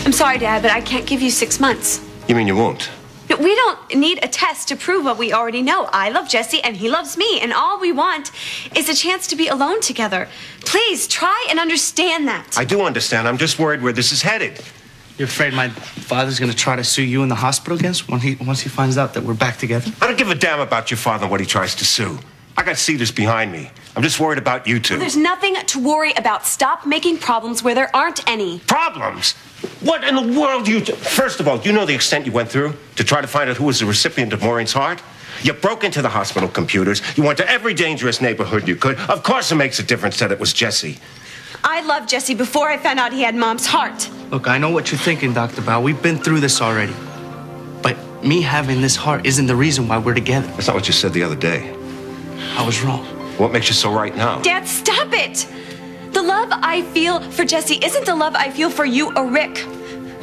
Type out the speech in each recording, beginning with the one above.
I'm sorry, Dad, but I can't give you 6 months. You mean you won't? No, we don't need a test to prove what we already know. I love Jesse and he loves me, and all we want is a chance to be alone together. Please, try and understand that. I do understand. I'm just worried where this is headed. You're afraid my father's gonna try to sue you in the hospital again once he finds out that we're back together? I don't give a damn about your father and what he tries to sue. I got Cedars behind me. I'm just worried about you two. There's nothing to worry about. Stop making problems where there aren't any. Problems? What in the world do you... First of all, do you know the extent you went through to try to find out who was the recipient of Maureen's heart? You broke into the hospital computers. You went to every dangerous neighborhood you could. Of course it makes a difference that it was Jesse. I loved Jesse before I found out he had Mom's heart. Look, I know what you're thinking, Dr. Bao. We've been through this already. But me having this heart isn't the reason why we're together. That's not what you said the other day. I was wrong. What makes you so right now? Dad, stop it! The love I feel for Jesse isn't the love I feel for you or Rick,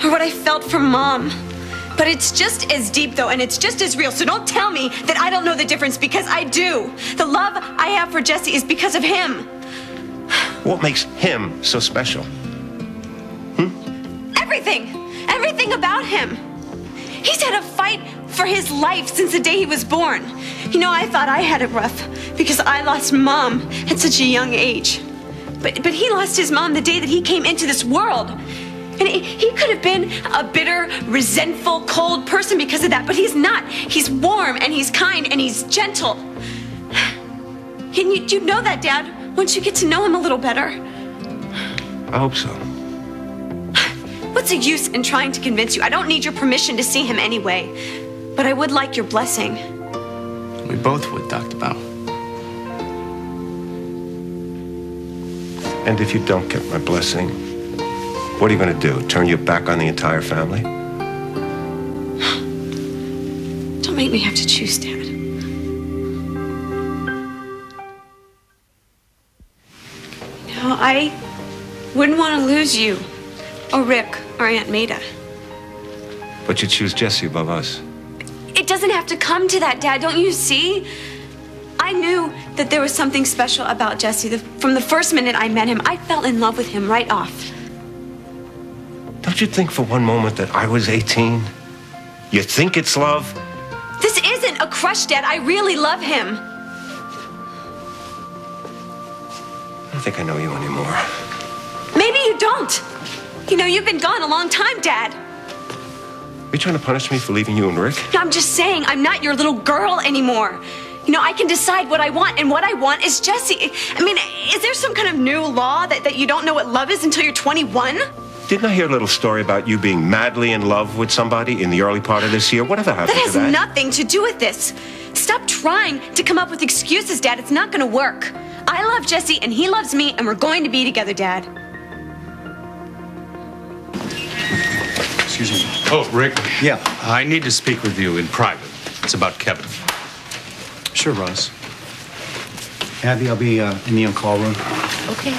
or what I felt for Mom. But it's just as deep, though, and it's just as real, so don't tell me that I don't know the difference, because I do. The love I have for Jesse is because of him. What makes him so special? Everything! Everything about him! He's had a fight for his life since the day he was born. You know, I thought I had it rough because I lost Mom at such a young age. But he lost his mom the day that he came into this world. And he could have been a bitter, resentful, cold person because of that, but he's not. He's warm, and he's kind, and he's gentle. And you know that, Dad, once you get to know him a little better. I hope so. What's the use in trying to convince you? I don't need your permission to see him anyway. But I would like your blessing. We both would, Dr. Bao. And if you don't get my blessing, what are you going to do? Turn your back on the entire family? Don't make me have to choose, Dad. No, I wouldn't want to lose you, or Rick, or Aunt Maida. But you choose Jesse above us. It doesn't have to come to that, Dad. Don't you see? I knew that there was something special about Jesse. From the first minute I met him, I fell in love with him right off. Don't you think for one moment that I was 18? You think it's love? This isn't a crush, Dad. I really love him. I don't think I know you anymore. Maybe you don't. You know, you've been gone a long time, Dad. Are you trying to punish me for leaving you and Rick? No, I'm just saying I'm not your little girl anymore. You know, I can decide what I want, and what I want is Jesse. I mean, is there some kind of new law that you don't know what love is until you're 21? Didn't I hear a little story about you being madly in love with somebody in the early part of this year? Whatever happened to that? That has nothing to do with this. Stop trying to come up with excuses, Dad. It's not going to work. I love Jesse, and he loves me, and we're going to be together, Dad. Excuse me. Oh, Rick. Yeah. I need to speak with you in private. It's about Kevin. Sure, Ross. Abby, I'll be in the on-call room. Okay.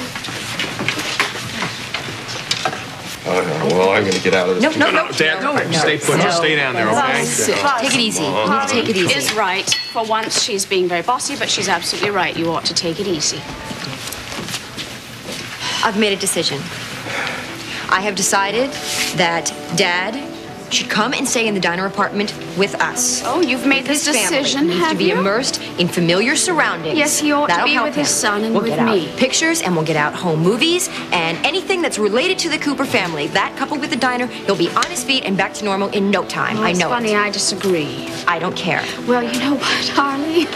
Well, I'm going to get out of this. No. Dad, stay put. Just stay down there, okay? Take it easy. You need to take it easy. Is right. For once, she's being very bossy, but she's absolutely right. You ought to take it easy. I've made a decision. I have decided that Dad should come and stay in the diner apartment with us. Oh, you've made this decision, needs to be immersed in familiar surroundings. Yes, he ought to That'll be help with him. his son and we'll with get out me. Pictures, and we'll get out home movies and anything that's related to the Cooper family. That coupled with the diner, he'll be on his feet and back to normal in no time. Well, I know it's funny, it. I disagree. I don't care. Well, you know what, Harley?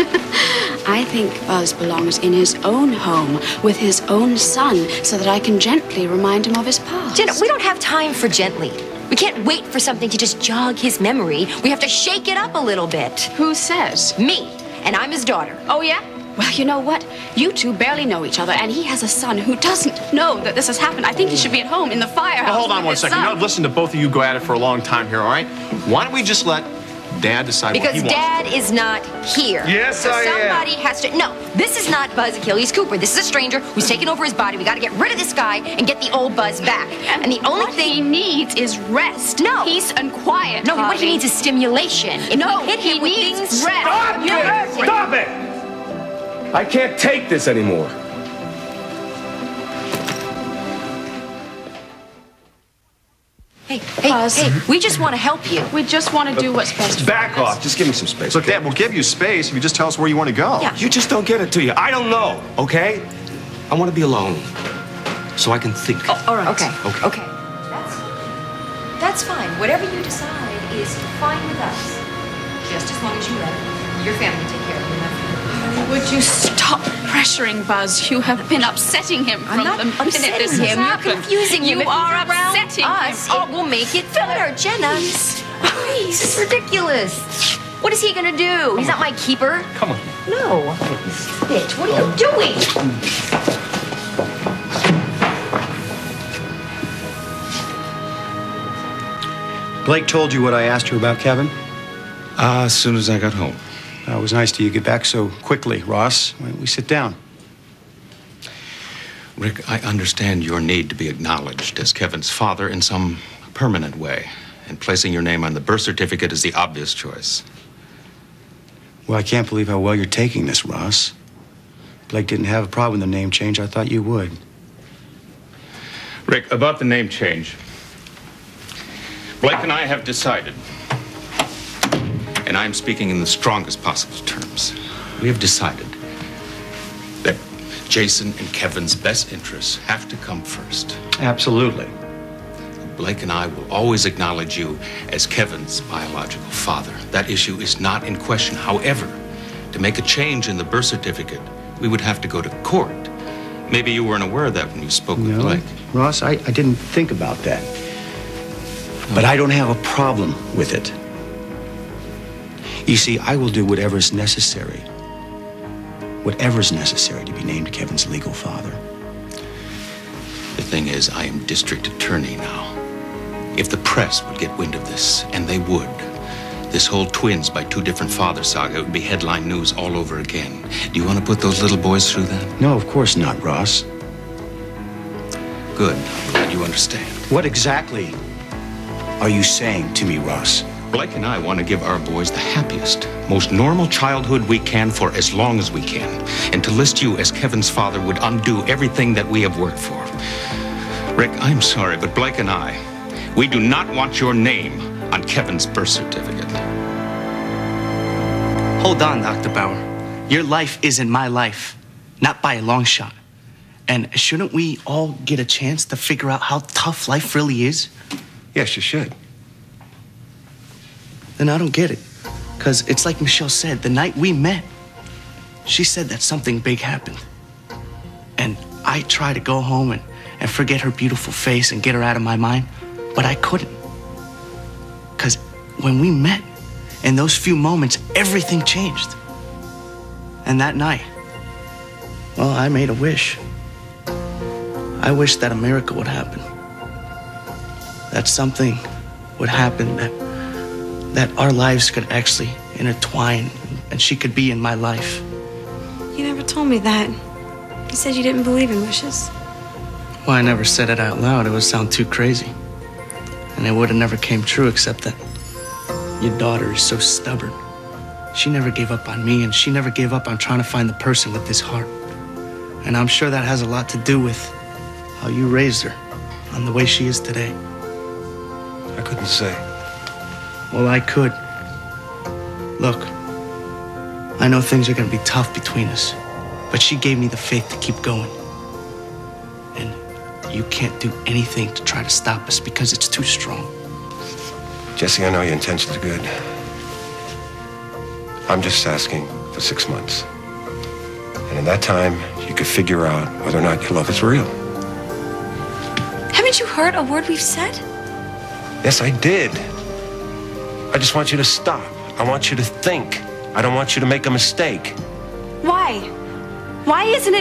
I think Buzz belongs in his own home with his own son so that I can gently remind him of his past. Jenna, we don't have time for gently. We can't wait for something to just jog his memory. We have to shake it up a little bit. Who says? Me, and I'm his daughter. Oh, yeah? Well, you know what? You two barely know each other, and he has a son who doesn't know that this has happened. I think he should be at home in the firehouse. Well, hold on with one his second. son. Now, listen to both of you go at it for a long time here, all right? Why don't we just let Dad decide what he Because wants? Dad is not here. Yes, so I am. somebody has to. No, this is not Buzz Achilles Cooper. This is a stranger who's taken over his body. We got to get rid of this guy and get the old Buzz back. And the only what thing he needs is rest, No. peace, and quiet. No, what Harley. he needs is stimulation. If No, we hit him he with needs things, rest. Stop You heard it! me. Stop it! I can't take this anymore. Buzz. Hey, we just want to help you. We just want to do what's best for Back us. off. Just give me some space. Look, okay? Dad, we'll give you space if you just tell us where you want to go. Yeah. You just don't get it, do you? I don't know, okay? I want to be alone so I can think. Oh, all right. Okay. Okay. Okay. That's fine. Whatever you decide is fine with us. Just as long as you let your family take care of you. Would you stop pressuring Buzz? You have been upsetting him from I'm not the minute upsetting this has him. You're happened. confusing him. You If he's are around upsetting us, him. it will make it better, Jenna. This is ridiculous. What is he gonna do? He's not my keeper. Come on. No. Bitch, what are you doing? Blake told you what I asked her about Kevin? As soon as I got home. It was nice to you get back so quickly, Ross. Why don't we sit down? Rick, I understand your need to be acknowledged as Kevin's father in some permanent way, and placing your name on the birth certificate is the obvious choice. Well, I can't believe how well you're taking this, Ross. Blake didn't have a problem with the name change. I thought you would. Rick, about the name change. Blake and I have decided, and I'm speaking in the strongest possible terms, we have decided that Jason and Kevin's best interests have to come first. Absolutely. Blake and I will always acknowledge you as Kevin's biological father. That issue is not in question. However, to make a change in the birth certificate, we would have to go to court. Maybe you weren't aware of that when you spoke with Blake. Ross, I didn't think about that. But I don't have a problem with it. You see, I will do whatever's necessary. Whatever's necessary to be named Kevin's legal father. The thing is, I am district attorney now. If the press would get wind of this, and they would, this whole twins by two different fathers saga would be headline news all over again. Do you want to put those little boys through that? No, of course not, Ross. Good. I'm glad you understand. What exactly are you saying to me, Ross? Blake and I want to give our boys the happiest, most normal childhood we can for as long as we can. And to list you as Kevin's father would undo everything that we have worked for. Rick, I'm sorry, but Blake and I, we do not want your name on Kevin's birth certificate. Hold on, Dr. Bauer. Your life isn't my life, not by a long shot. And shouldn't we all get a chance to figure out how tough life really is? Yes, you should. Then I don't get it. Because it's like Michelle said, the night we met, she said that something big happened. And I tried to go home and forget her beautiful face and get her out of my mind, but I couldn't. Because when we met, in those few moments, everything changed. And that night, well, I made a wish. I wish that a miracle would happen. That something would happen, that our lives could actually intertwine and she could be in my life. You never told me that. You said you didn't believe in wishes. Well, I never said it out loud. It would sound too crazy. And it would have never came true except that your daughter is so stubborn. She never gave up on me and she never gave up on trying to find the person with this heart. And I'm sure that has a lot to do with how you raised her and the way she is today. I couldn't say. Well, I could. Look, I know things are gonna be tough between us, but she gave me the faith to keep going. And you can't do anything to try to stop us because it's too strong. Jesse, I know your intentions are good. I'm just asking for 6 months. And in that time, you could figure out whether or not your love is real. Haven't you heard a word we've said? Yes, I did. I just want you to stop. I want you to think. I don't want you to make a mistake. Why? Why isn't it